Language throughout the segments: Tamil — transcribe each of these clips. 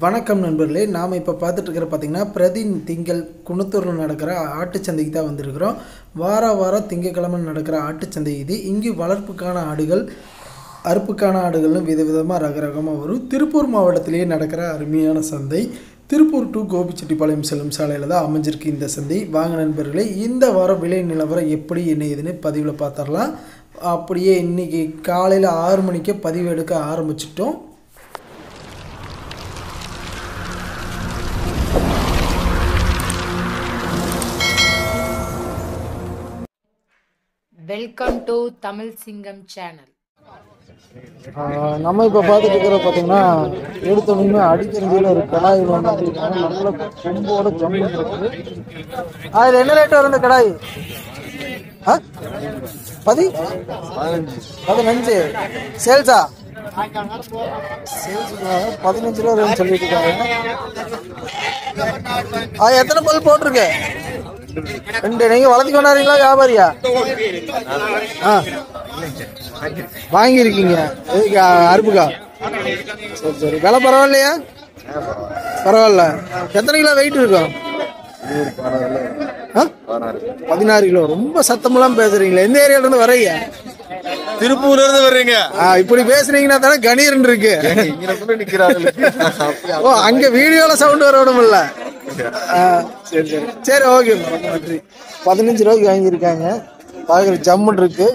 வணக்கம் நண்பர்களே, நாம் இப்போ பார்த்துட்டு இருக்கிற பார்த்திங்கன்னா பிரதி திங்கள் குணத்தூரில் நடக்கிற ஆட்டுச்சந்தைக்கு தான் வந்திருக்கிறோம். வாரம் திங்கக்கிழமை நடக்கிற ஆட்டுச்சந்தை இது. இங்கு வளர்ப்புக்கான ஆடுகள், அறுப்புக்கான ஆடுகள்னு விதவிதமாக ரகரகமாக வரும். திருப்பூர் மாவட்டத்திலேயே நடக்கிற அருமையான சந்தை. திருப்பூர் டு கோபிச்செட்டிப்பாளையம் செல்லும் சாலையில் தான் அமைஞ்சிருக்கு இந்த சந்தை. வாங்க நண்பர்களே, இந்த வாரம் விலை நிலவரம் எப்படி என்ன ஏதுன்னு பதிவில் பார்த்துடலாம். அப்படியே இன்றைக்கி காலையில் 6 மணிக்கே பதிவு எடுக்க ஆரம்பிச்சிட்டோம். வெல்கம் டு தமிழ் சிங்கம் சேனல். நம்ம இப்போ பார்த்துட்டு இருக்கிற பார்த்தீங்கன்னா எடுத்தோடனே அடிக்கிறதுல ஒரு கடாய் வந்து நல்ல கொம்போட ஜம்பு இருக்குது. அதில் என்ன ரேட்டு வரும் இந்த கடாய்? 15 சேல்ஸா? சேல்ஸுக்காக 15 ரூபா சொல்லிட்டு இருக்காங்க. அது எத்தனை பல் போட்டிருக்கு? 2. நீங்க வளர்த்தி கொண்டாடுறீங்களா வியாபாரியா? வாங்கியிருக்கீங்க அறுப்புக்கா? சரி சரி. விலை பரவாயில்லையா? பரவாயில்ல. எத்தனை கிலோ வெயிட் இருக்கும்? 16 கிலோ. ரொம்ப சத்தமெல்லாம் பேசுறீங்களா? எந்த ஏரியால இருந்து வர்றீங்க? திருப்பூர்ல இருந்து வர்றீங்க. இப்படி பேசுறீங்கன்னா தானே கணீர்னு இருக்கு. ஓ, அங்க வீடியோல சவுண்ட் வரணும்ல. சரி சரி சரி, ஓகே, நன்றி. 15 ரூபாய்க்கு வாங்கியிருக்காங்க. பார்க்குற ஜம்முன் இருக்கு.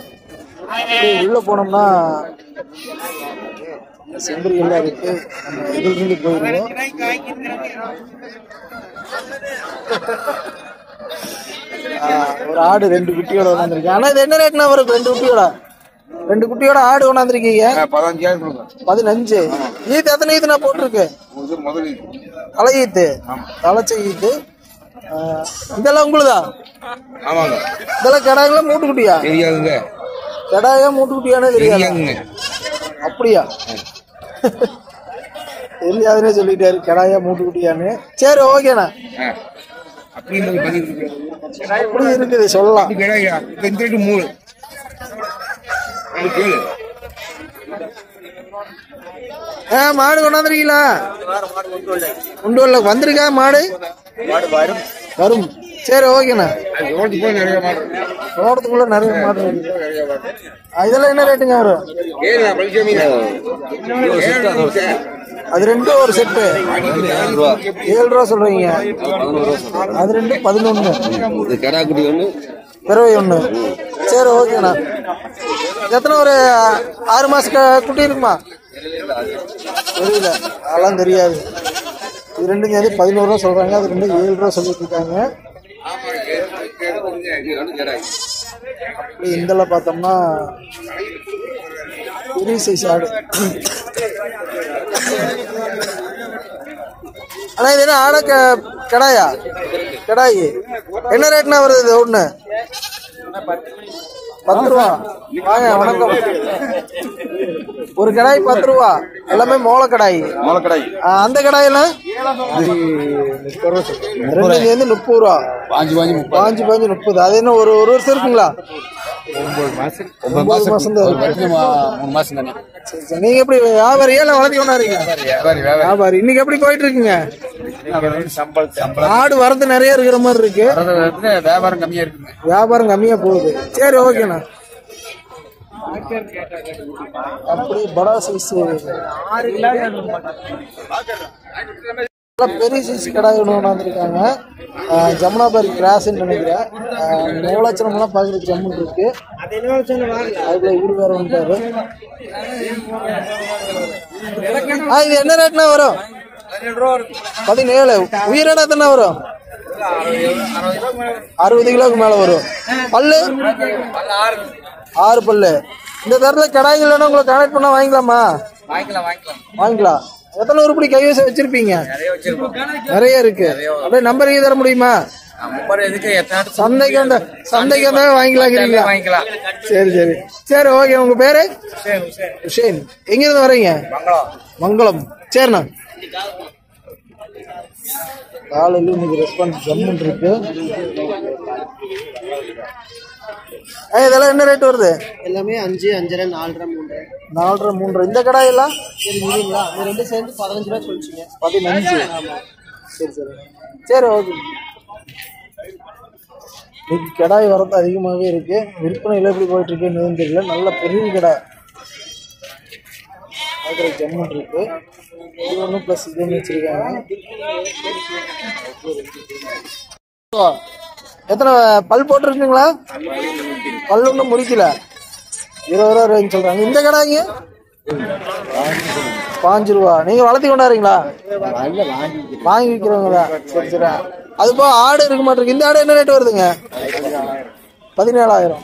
உள்ள போனோம்னா செம்பரி எல்லாம் இருக்கு. நம்ம இதிலிருந்து போயிருவோம். ஒரு ஆடு 2 குட்டியோட கொண்டாந்துருக்கேன். ஆனா இது என்ன ரேட்னா வரும்? 2 குட்டியோட ஆடு கொண்டாந்துருக்கீங்க. 15. ஈத்து எத்தனை ஈத்து நான் போட்டிருக்கு? தலை ஈத்து, தலைச்ச ஈத்து. இதெல்லாம் உங்களுதா? இதெல்லாம் கடாயங்களா மூட்டுக்குட்டியா? தெரியாதுங்க. கடாயா மூட்டுக்குட்டியானே தெரியாது. அப்படியா? தெரியாதுன்னே சொல்லிட்டாரு, கடாயா மூட்டுக்குட்டியான்னு. சரி, ஓகேண்ணா. அப்படி இருக்குது சொல்லலாம். மாடு கொண்டாந்துருக்கீங்களா? உண்டு வந்திருக்கா மாடு? வரும். சரி, ஓகேண்ணா. தோட்டத்துக்குள்ள நிறைய மாடு. இதெல்லாம் என்ன ரேட்டுங்க வரும்? அது 2 ஒரு செட்டு 7 ரூபா சொல்றீங்க. அது 2 11. பிறவை 1. சரி, ஓகேண்ணா. எத்தனை ஒரு 6 மாச குட்டி இருக்குமா? தெரியல, அதெல்லாம் தெரியாது. இது 2 சேர்ந்து 11 ரூபா சொல்றாங்க. அது 2 7 ரூபா சொல்லிட்டு இருக்காங்க. இந்தல பார்த்தோம்னா பெரிய சைஸ் ஆடு. ஆனா இது என்ன ஆட கடாயா? கடாய் என்ன ரேட்னா வருது? இது ஒண்ணு 10 ரூபா. வாங்க, வணக்கம். ஒரு கடாய் 10 ரூபா. எல்லாமே மோள கடாய். அந்த கடாயெல்லாம் 2 சேர்ந்து 30 ரூபா. 5 30. அது என்ன ஒரு வருஷம் இருக்குங்களா? 9 மாசம் தான் இருக்கு. 3 மாசம் தானே. நீங்க எப்படி வியாபாரியா இல்ல வளர்த்தி கொண்டாடுறீங்க? வியாபாரி. இன்னைக்கு எப்படி போயிட்டு இருக்குங்க? ஆடு வரது நிறைய இருக்கிற மாதிரி இருக்கு. வியாபாரம் கம்மியா இருக்குங்க. வியாபாரம் கம்மியா போகுது. சரி, ஓகேண்ணா. அப்படி படா சைஸ் பெரிய சைஸ் கடாய் ஒன்று கொண்டாந்துருக்காங்க. ஜமுனாபாரி கிராஸ்ன்னு நினைக்கிறேன். மூலாச்சனம்லாம் பார்க்குறதுக்கு ஜம்மு இருக்கு. அதுக்குள்ள இவரு வேற வந்துட்டாரு. இது என்ன ரேட்னா வரும்? 17. உயிரிட எத்தனை வரும்? 60 கிலோக்கு மேல வரும். பல்லு 6 பல்லு. இந்த தரத்துல கடாய் இல்லைன்னா உங்களை கனெக்ட் பண்ணா வாங்கிக்கலாமா? வாங்கிக்கலாம். எத்தனை உருப்படி கைவசம் வச்சிருப்பீங்க? நிறைய இருக்கு. அப்படியே நம்பர் தர முடியுமா? சந்தைக்கு வந்தா வாங்கிக்கலாம். சரி சரி சரி, ஓகே. உங்க பேரு? ஹுசேன். எங்க இருந்து வரீங்க? மங்களம். சரிண்ணா. காலையில் இன்னைக்கு ரெஸ்பான்ஸ் ஜம்முன் இருக்கு. இதெல்லாம் என்ன ரேட் வருது? எல்லாமே 5, 5.5, 4, 3. 4.5 3.5. இந்த கடாயெல்லாம் இல்லைங்களா? அது ரெண்டும் சேர்ந்து 15 ரூபா சொல்லிச்சிங்க. 15. ஆமாம். சரி சரி சரி ஓகே. இன்னைக்கு கடாய் வரது அதிகமாகவே இருக்கு. விற்பனையில் எப்படி போயிட்டு இருக்குன்னு தெரியல. நல்ல பெரிய கடை அதுக்கு ஜம்மன் இருக்கு. இது ஒன்று ப்ளஸ் இதுன்னு வச்சிருக்காங்க. எத்தனை பல் போட்டுருக்குங்களா? பல் ஒன்றும் முடிக்கல. 20 ரூபா ரேஞ்ச் சொல்றாங்க. இந்த கடாய்ங்க 5 ரூபா. நீங்க வளர்த்தி கொண்டாடுறீங்களா? வாங்கி விற்கிறவங்களா? சரி சரி. அது போக ஆடு இருக்க மாட்டிருக்கு. இந்த ஆடு என்ன ரேட் வருதுங்க? 17,000.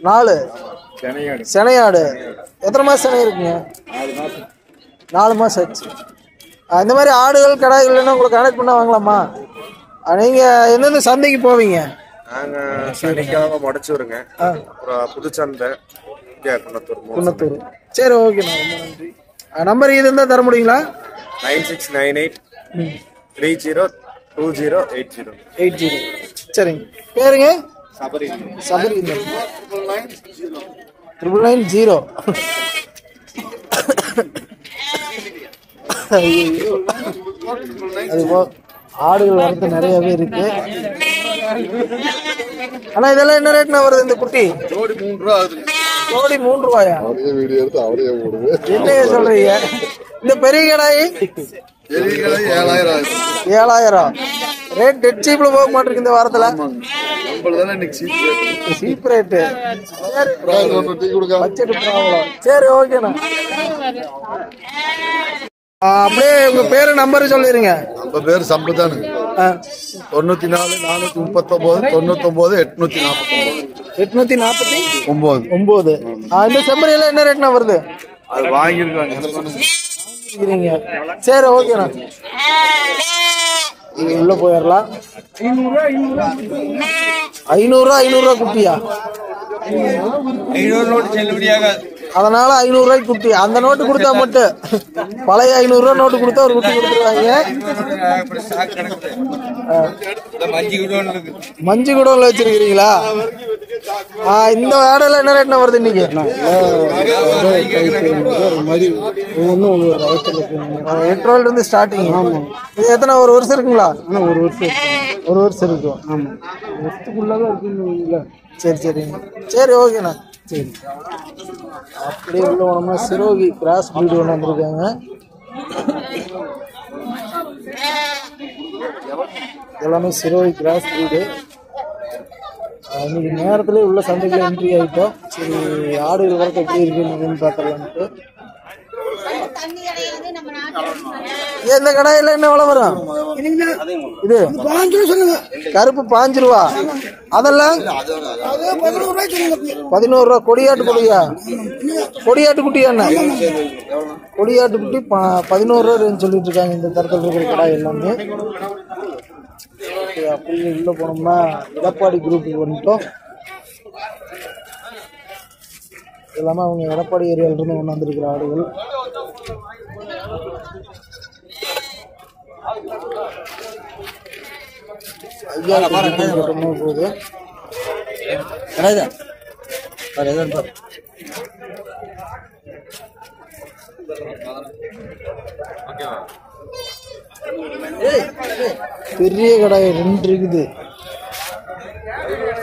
4 செனையாடு. எத்தனை மாதம் செனை இருக்குங்க? 4 மாதம் ஆச்சு. இந்த மாதிரி ஆடுகள் கடாய்கள் இல்லைன்னா உங்களுக்கு கனெக்ட் பண்ண வாங்கலாமா? நீங்கள் எந்தெந்த சந்தைக்கு போவீங்க? நாங்கள் சனிக்கிழமை முடச்சூருங்க, அப்புறம் புதுச்சந்தை, குன்னத்தூர். சரி ஓகேண்ணா, ரொம்ப நன்றி. நம்பர் இது இருந்தால் தர முடியுங்களா? 9698 302080. சரிங்க. பேருங்க? சபரி. 990. அதுபோ ஆடுகள் வரது நிறையவே இருக்கு. ஆனா இதெல்லாம் என்ன ரேட்னா வருது? இந்த குட்டி ஜோடி 3 ரூபா ஆகுது. ஜோடி 3 ரூபாயா? என்ன சொல்றீங்க? இந்த பெரிய கடாய் 7,000. ரேட் டெட் சீப்ல போக மாட்டிருக்கு இந்த வாரத்துல. Cheap rate. சரி ஓகேண்ணா. அப்படியே உங்க பேரு நம்பர் சொல்லிருங்க. நம்ம பேர் சம்பதானு. 94 439 99 849. இந்த செம்பரி எல்லாம் என்ன ரேட்னா வருது? அது வாங்கியிருக்காங்க. சரி ஓகேண்ணா. உள்ள போயிடலாம். 500 குட்டியா? 500 நோட்டு செல்லுபடியாக. அதனால 500 ரூபாய்க்கு குட்டி. அந்த நோட்டு கொடுத்தா மட்டும், பழைய 500 ரூபா நோட்டு கொடுத்தா ஒரு குட்டி கொடுத்துருவாங்க. மஞ்சு குடோன்ல வச்சிருக்கீங்களா? இந்த ஆடெல்லாம் என்ன ரேட்னா வருது இன்னைக்கு? 8 ரூபாயில இருந்து ஸ்டார்டிங். இது எத்தனை, ஒரு வருஷம் இருக்குங்களா? ஒரு வருஷம் இருக்கும். வருஷத்துக்குள்ளதான் இருக்குங்களா? சரி சரிங்க. சரி ஓகேண்ணா. சரி. அப்படியே உள்ள போனோம்னா சிரோகி கிராஸ் பிரீடு ஒன்று வந்துருக்காங்க. எல்லாமே சிரோகி கிராஸ் பிரீடு. இன்னைக்கு நேரத்துல உள்ள சந்தைக்குள்ள என்ட்ரி ஆகிட்டோம். சரி, ஆடு வரத்து எப்படி இருக்குன்னு பார்த்துடலான்ட்டு. இந்த கடாயில என்ன விலை வரும்? இது கருப்பு 5 ரூபா. அதெல்லாம் 11 ரூபா. கொடியாட்டு குட்டியா? கொடியாட்டு குட்டியா? என்ன கொடியாட்டு குட்டி 11 ரூபா சொல்லிட்டு இருக்காங்க இந்த தரத்தில் இருக்கிற கடாய் எல்லாமே. அப்படி உள்ள போனோம்னா எடப்பாடி குரூப்புக்கு வந்துட்டோம். எல்லாமே அவங்க எடப்பாடி ஏரியால இருந்து கொண்டு வந்திருக்கிற ஆடுகள். போகுது. பெரிய கடாய் 2 இருக்குது.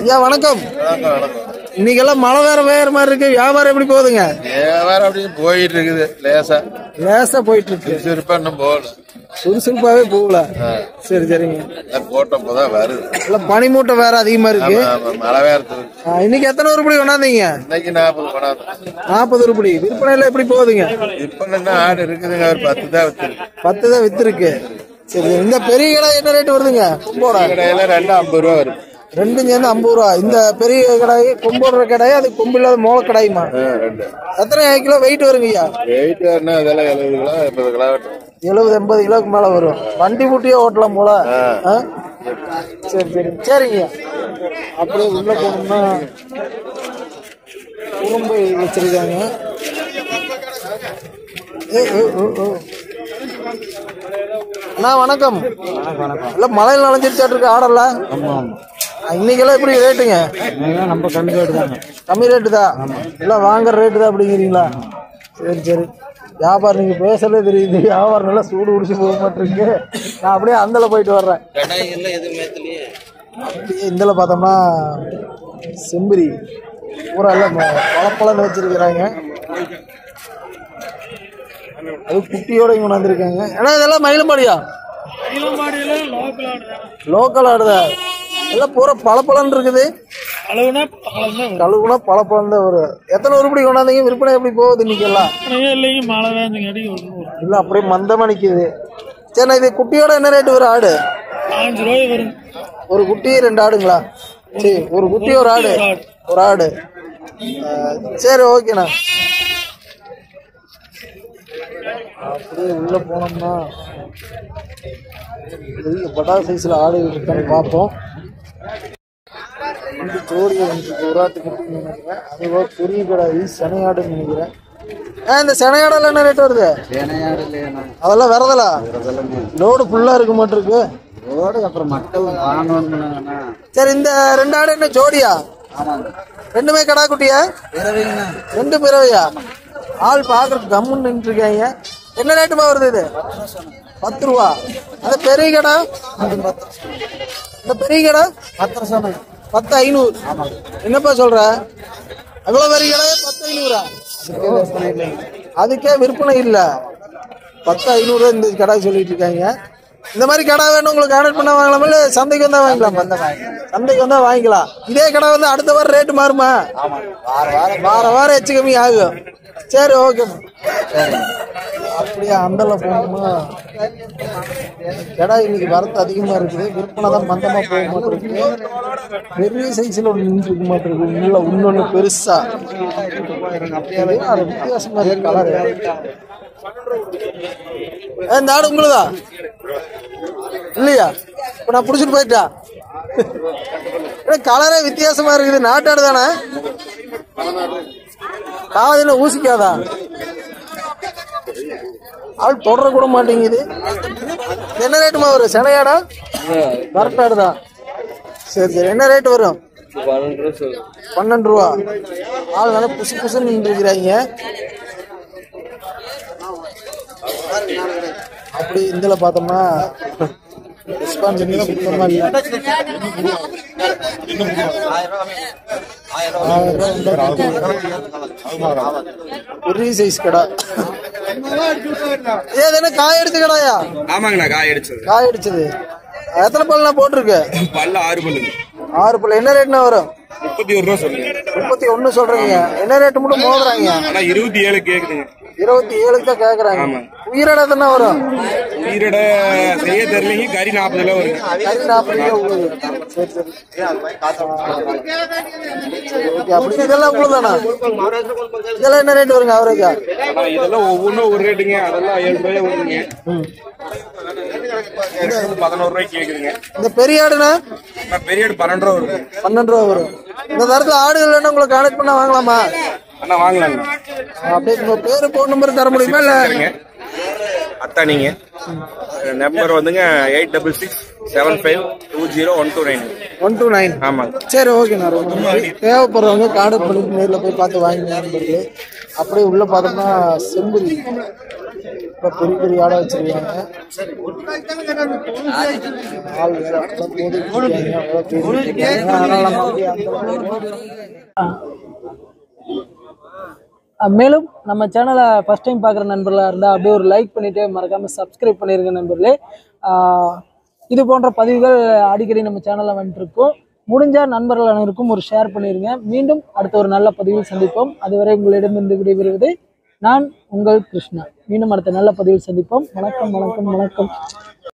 ஐயா வணக்கம். இன்னைக்கெல்லாம் மழை வேற மாதிரி இருக்கு. வியாபாரம் எப்படி போகுதுங்க? வியாபாரம் அப்படியே போயிட்டு இருக்குது. லேசா போயிட்டு இருக்கு. சுறுசுறுப்பாவே போகல. சரி சரிங்க. போட்டோம் போதான் வருது. இல்ல பனிமூட்டை வேற அதிகமா இருக்கு. மழை வேற. இன்னைக்கு எத்தனை உருப்படி கொண்டாந்தீங்க? இன்னைக்கு 40 கொண்டாந்து. 40 உருப்படி. விற்பனையில எப்படி போகுதுங்க? விற்பனை ஆடு இருக்குதுங்க. ஒரு 10 தான் வித்துருக்கு. 10 தான் வித்துருக்கு. சரி. இந்த பெரிய கடை என்ன ரேட் வருதுங்க? கொம்போட கடையில 250 ரூபா வரும். 2 சேர்ந்து 50 ரூபா. இந்த பெரிய கடாய் கொம்போடுற கடாய், அது கொம்பு இல்லாத மோள கடாயுமா? எத்தனை கிலோ வெயிட் வருங்கய்யா? வெயிட் அதெல்லாம் 70 கிலோ 80 கிலோ 70-80 கிலோக்கு மேல வரும். வண்டி பூட்டியே ஓட்டலாம் போல. சரி சரி சரிங்க. அப்படியே உள்ள போனோம்னா குறும்பு வச்சிருக்காங்க. அண்ணா வணக்கம். இல்ல மழையில் நனைஞ்சிருச்சாட்டு இருக்கு ஆடல. இன்னைக்கெல்லாம் எப்படி ரேட்டுங்க? நம்ம கம்மி ரேட்டு தாங்க. கம்மி ரேட்டு தான். இல்ல வாங்குற ரேட்டு தான் அப்படிங்கிறீங்களா? சரி சரி. வியாபாரம் நீங்கள் பேசலே தெரியுது, வியாபாரம் நல்லா சூடு குடிச்சு போக மாட்டிருக்கு. நான் அப்படியே அந்தல போயிட்டு வர்றேன். அப்படியே இந்தல பார்த்தோம்னா செம்பரி பூரா எல்லாம் பழப்பழன்னு வச்சிருக்கிறாங்க. அது குட்டியோட இங்கே வந்திருக்காங்க. ஏன்னா இதெல்லாம் மயிலம்பாடியா? லோக்கல் ஆடுதா? எல்லாம் பூரா பழப்பழன்னு இருக்குது. கழுவுனா பழப்பழம் தான் வரும். எத்தனை உருப்படி கொண்டாந்தீங்க? விற்பனை எப்படி போகுது இன்னைக்கு எல்லாம்? இல்ல அப்படியே மந்தமா நிக்குது. சரி, இது குட்டியோட என்ன ரேட்டு வரும் ஆடு? 5 ரூபாய் வரும். ஒரு குட்டி 2 ஆடுங்களா? சரி, ஒரு குட்டி ஒரு ஆடு. ஒரு ஆடு. சரி ஓகேண்ணா. அப்படியே உள்ள போனோம்னா பெரிய பட்டா சைஸ்ல ஆடு இருக்கான்னு பார்ப்போம். இந்த ஜோடியை வந்து ஒரு ஆட்டு குட்டி நினைக்கிறேன். அதுவா பெரிய கடாயி சனையாடுன்னு நினைக்கிறேன். இந்த சனையாடெல்லாம் என்ன ரேட் வருது? அதெல்லாம் வரதலா? லோடு ஃபுல்லா இருக்க மாட்டிருக்கு. அப்புறம் மக்கள் வாங்கணும். சரி, இந்த 2 ஆடு என்ன ஜோடியா? ரெண்டுமே கடா குட்டியா? 2 பிறவையா? ஆள் பாக்குறதுக்கு கம்முன்னு நின்று இருக்காங்க. என்ன ரேட்டுமா வருது இது? 10 ரூபா. அந்த பெரிய கடை? இந்த பெரிய கடை 10,500. என்னப்பா சொல்ற? அவ்வளவு பெரிய கடை 10,500? அதுக்கே விற்பனை இல்ல. 10,500 இந்த கடை சொல்லிட்டு இருக்காங்க. இந்த மாதிரி கடை வேணும் உங்களுக்கு கான்டாக்ட் பண்ண வாங்கலாமா? இல்ல சந்தைக்கு வந்தா வாங்கிக்கலாம்? சந்தைக்கு வந்தா வாங்கிக்கலாம். இதே கடை வந்து அடுத்த வாரம் ரேட்டு மாறுமா? வாரம் எச்சு கம்மி ஆகும். சரி ஓகேம்மா. அப்படியே அந்தல போகணுமா? கடை இன்னைக்கு வரத்து அதிகமா இருக்குது. விற்பனை தான் மந்தமா போக மாட்டிருக்கு. பெரிய சைஸ்ல ஒன்று நின்று இருக்க மாட்டிருக்கு. உள்ள இன்னொன்னு பெருசா வித்தியாசமா இருக்கு கலர். இந்த ஆடு உங்களுதா இல்லையா? இப்ப நான் புடிச்சிட்டு போயிட்டா. கலரே வித்தியாசமா இருக்குது. நாட்டாடு தானே? காதுல ஊசிக்காதா? ஆள் தொடர கூட மாட்டேங்குது. என்ன ரேட்டுமா வரும்? செனையாடா? கரெக்டாடு தான். சரி சரி. என்ன ரேட்டு வரும்? 12 ரூபா. ஆள் நல்லா புசு புசுன்னு நின்று இருக்கிறாங்க. அப்படி இதுல பார்த்தோம்னா சுத்தமா இல்ல. பெரிய சைஸ் கடை. ஏதேனா காய் எடுத்து கடாயா? ஆமாங்கண்ணா, காய் அடிச்சது. எத்தனை பல்ல போட்டிருக்கு? 6 பல்லு. 6 பல்லு. என்ன ரேட்னா வரும்? 31 ரூபா சொல்லுங்க. 31 சொல்றீங்க. என்ன ரேட்டு மட்டும் மோதுறாங்க? 27 கேக்குதுங்க. 27 தான் கேக்குறாங்க. உயிரோட தானே வரும்? உயிரோட செய்ய தெரியலங்க. கறி 40 கிலோ வரும். கறி 40 கிலோ உள்ளது. சரி சரி. ஓகே. அப்படி இதெல்லாம் உங்களுதானா? இதெல்லாம் என்ன ரேட் வருங்க அவரேஜா? இதெல்லாம் ஒவ்வொன்றும் ஒரு ரேட்டுங்க. அதெல்லாம் 7 ரூபாய் வருதுங்க. 11 ரூபாய்க்கு கேக்குதுங்க. இந்த பெரிய ஆடுனா? பெரிய ஆடு 12 ரூபா வருது. 12 ரூபா வரும். இந்த தரத்துல ஆடுகள் வேணும் உங்களை கான்டாக்ட் பண்ண வாங்கலாமா? அண்ணா வாங்கலாங்க. அப்படியே உங்க பேரு போன் நம்பர் தர முடியுமா? இல்ல அத்தா நீங்க நம்பர் வந்துங்க 8667520129. 129. ஆமாங்க. சரி ஓகேண்ணா. ரொம்ப நன்றி. தேவைப்படுறவங்க கான்டாக்ட் பண்ணிட்டு நேரில் போய் பார்த்து வாங்கினாங்க. அப்படியே உள்ள பார்த்தோம்னா செம்புரி இப்போ பெரிய பெரிய ஆடை வச்சிருக்காங்க. மேலும் நம்ம சேனலை ஃபர்ஸ்ட் டைம் பார்க்குற நண்பர்களாக இருந்தால் அப்படியே ஒரு லைக் பண்ணிவிட்டு மறக்காமல் சப்ஸ்கிரைப் பண்ணிடுங்க நண்பர்களே. இது போன்ற பதிவுகள் அடிக்கடி நம்ம சேனலில் வந்துட்டுருக்கோம். முடிஞ்சால் நண்பர்கள் அனைவருக்கும் ஒரு ஷேர் பண்ணிடுங்க. மீண்டும் அடுத்த ஒரு நல்ல பதிவில் சந்திப்போம். அதுவரை உங்களிடமிருந்து விடைபெறுவது நான் உங்கள் கிருஷ்ணா. மீண்டும் அடுத்த நல்ல பதிவில் சந்திப்போம். வணக்கம் வணக்கம் வணக்கம்.